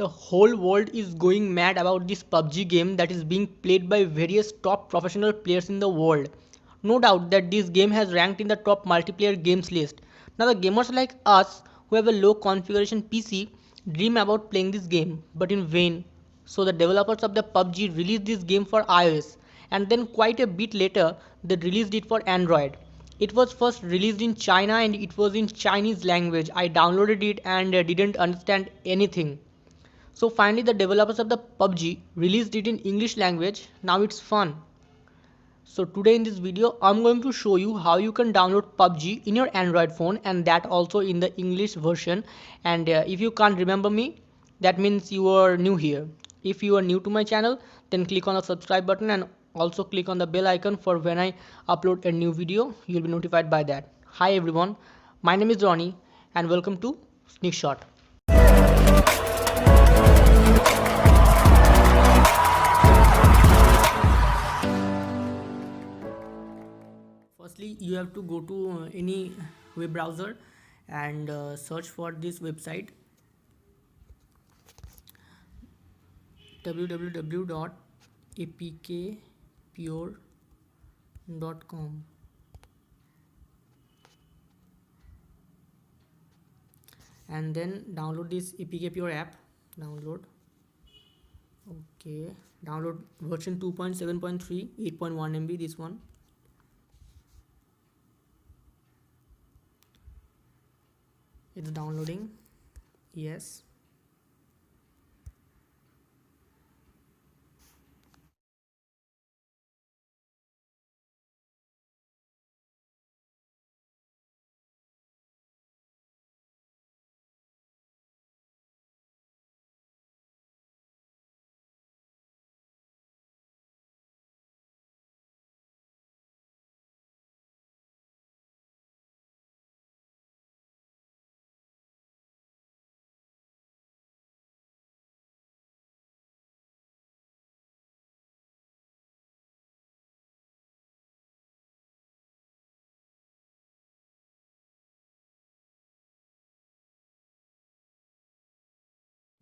The whole world is going mad about this PUBG game that is being played by various top professional players in the world. No doubt that this game has ranked in the top multiplayer games list. Now the gamers like us who have a low configuration PC dream about playing this game, but in vain. So the developers of the PUBG released this game for iOS, and then quite a bit later they released it for Android. It was first released in China and it was in Chinese language. I downloaded it and didn't understand anything. So finally the developers of the PUBG released it in English language. Now it's fun. So today in this video I'm going to show you how you can download PUBG in your Android phone, and that also in the English version. And if you can't remember me, that means you are new here. If you are new to my channel, then click on the subscribe button and also click on the bell icon for when I upload a new video. You'll be notified by that. Hi everyone, my name is Ronnie and welcome to Sneak Shot. Firstly, you have to go to any web browser and search for this website www.apkpure.com, and then download this APK Pure app. Download. Okay, download version 2.7.3 8.1 MB, this one. It's downloading. Yes.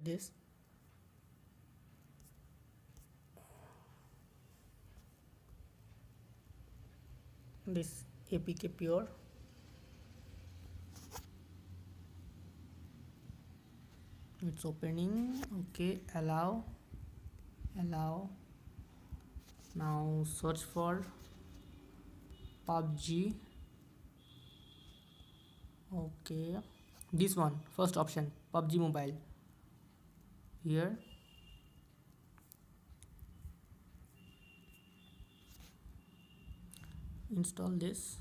This APK Pure. It's opening. Okay, allow. Now search for PUBG. Okay, this one, first option, PUBG Mobile. Here install this,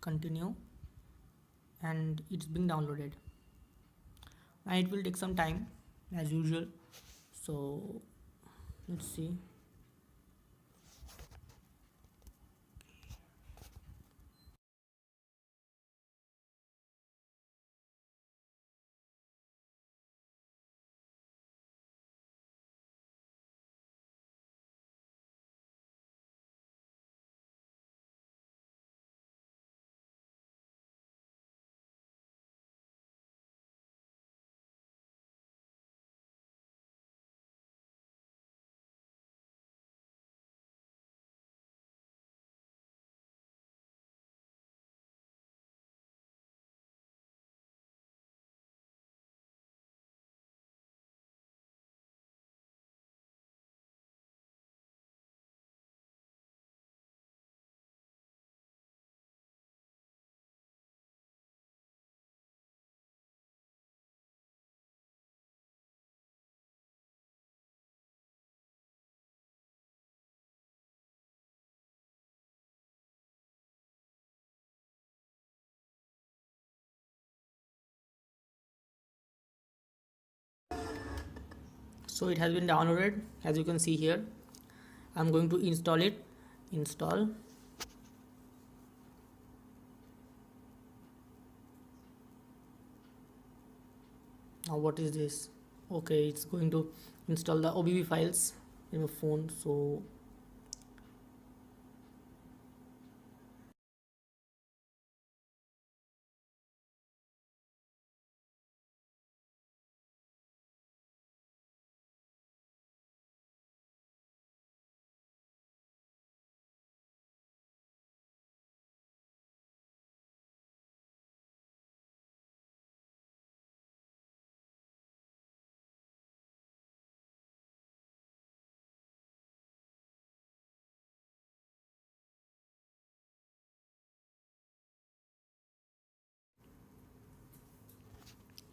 continue, and it's being downloaded. And it will take some time as usual, so let's see. So it has been downloaded, as you can see here. I'm going to install it. Install. Now what is this? Okay, it's going to install the OBB files in my phone. So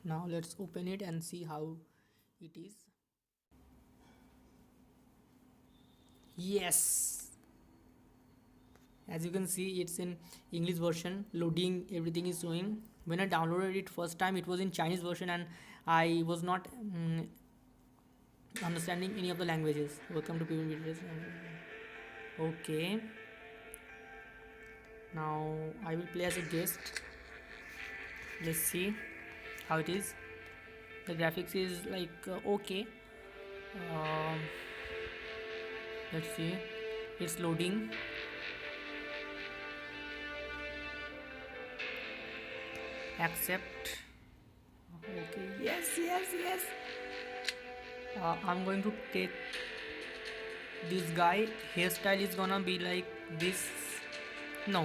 Now let's open it and see how it is. Yes, as you can see, it's in English version. Loading, everything is showing. When I downloaded it first time, it was in Chinese version, and I was not understanding any of the languages. Welcome to PUBG videos. Okay, now I will play as a guest. Let's see how it is. The graphics is like okay. um, let's see, it's loading. Accept. Okay, yes, yes, yes. I'm going to take this guy. Hairstyle is gonna be like this. No,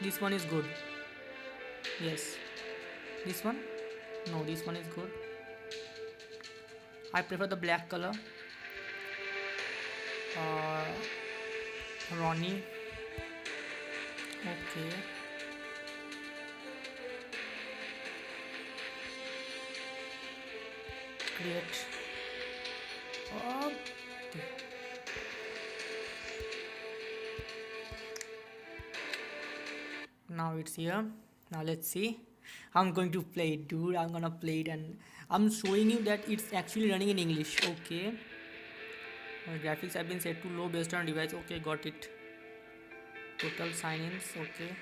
this one is good. Yes, this one. No, this one is good. I prefer the black color. uh, Ronnie. Okay, create. Okay. Now it's here. Now let's see. I'm going to play it, dude. I'm gonna play it, and I'm showing you that it's actually running in English. Okay. Graphics have been set to low based on device. Okay, got it. Total sign-ins. Okay.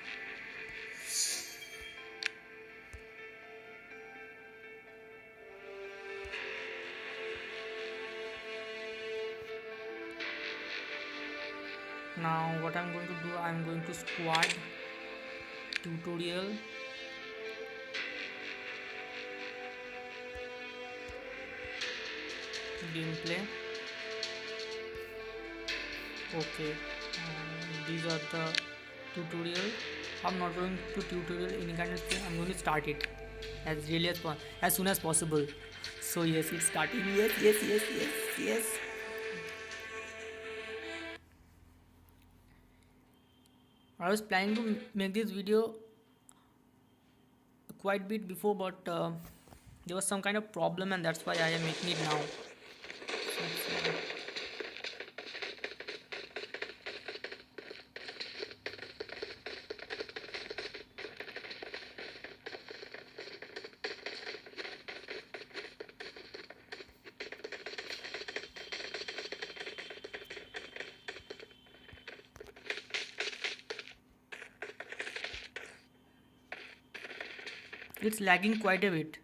Now what I'm going to do, I'm going to squad tutorial. Gameplay. Okay, these are the tutorial. I'm not going to tutorial any kind of thing. I'm going to start it as really as soon as possible. So yes, it's starting. Yes, yes, yes, yes, yes. I was planning to make this video quite bit before, but there was some kind of problem, and that's why I am making it now. So, it's lagging quite a bit.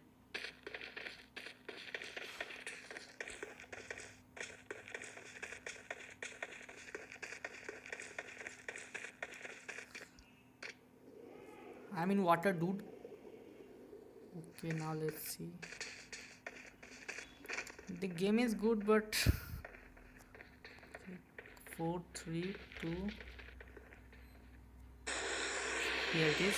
I'm in water, dude. Okay, now let's see. The game is good, but 4, 3, 2. Here it is.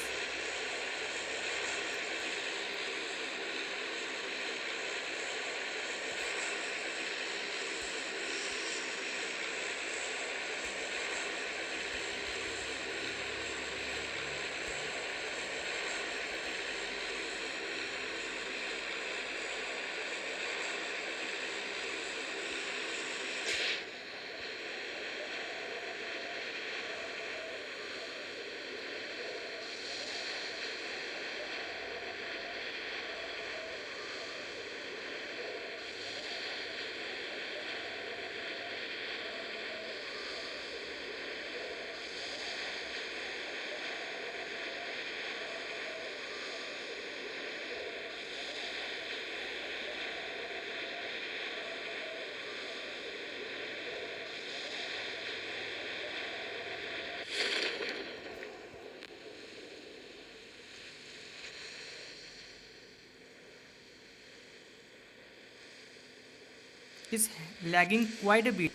It's lagging quite a bit.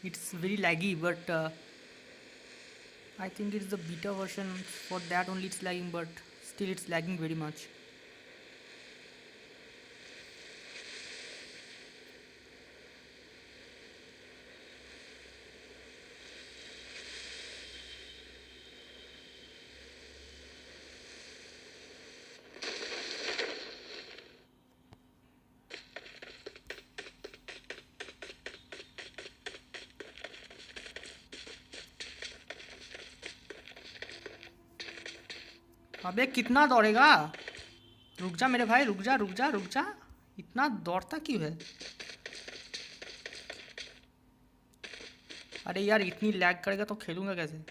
It's very laggy, but I think it's the beta version. For that only it's lagging, but still it's lagging very much. अबे कितना दौड़ेगा? रुक जा मेरे भाई, रुक जा रुक जा रुक जा। इतना दौड़ता क्यों है? अरे यार इतनी लैग करेगा तो खेलूंगा कैसे?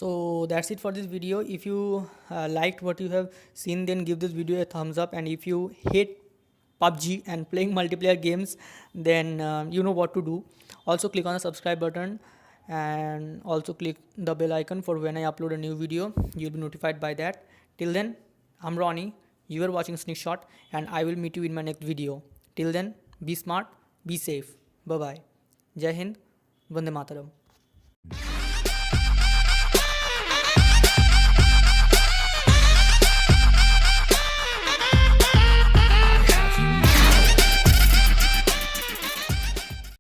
So that's it for this video. If you liked what you have seen, then give this video a thumbs up, and if you hate PUBG and playing multiplayer games, then you know what to do. Also click on the subscribe button and also click the bell icon for when I upload a new video. You'll be notified by that. Till then, I'm Ronnie, you are watching Sneak Shot, and I will meet you in my next video. Till then, be smart, be safe. Bye bye. Jai Hind, Vande Mataram.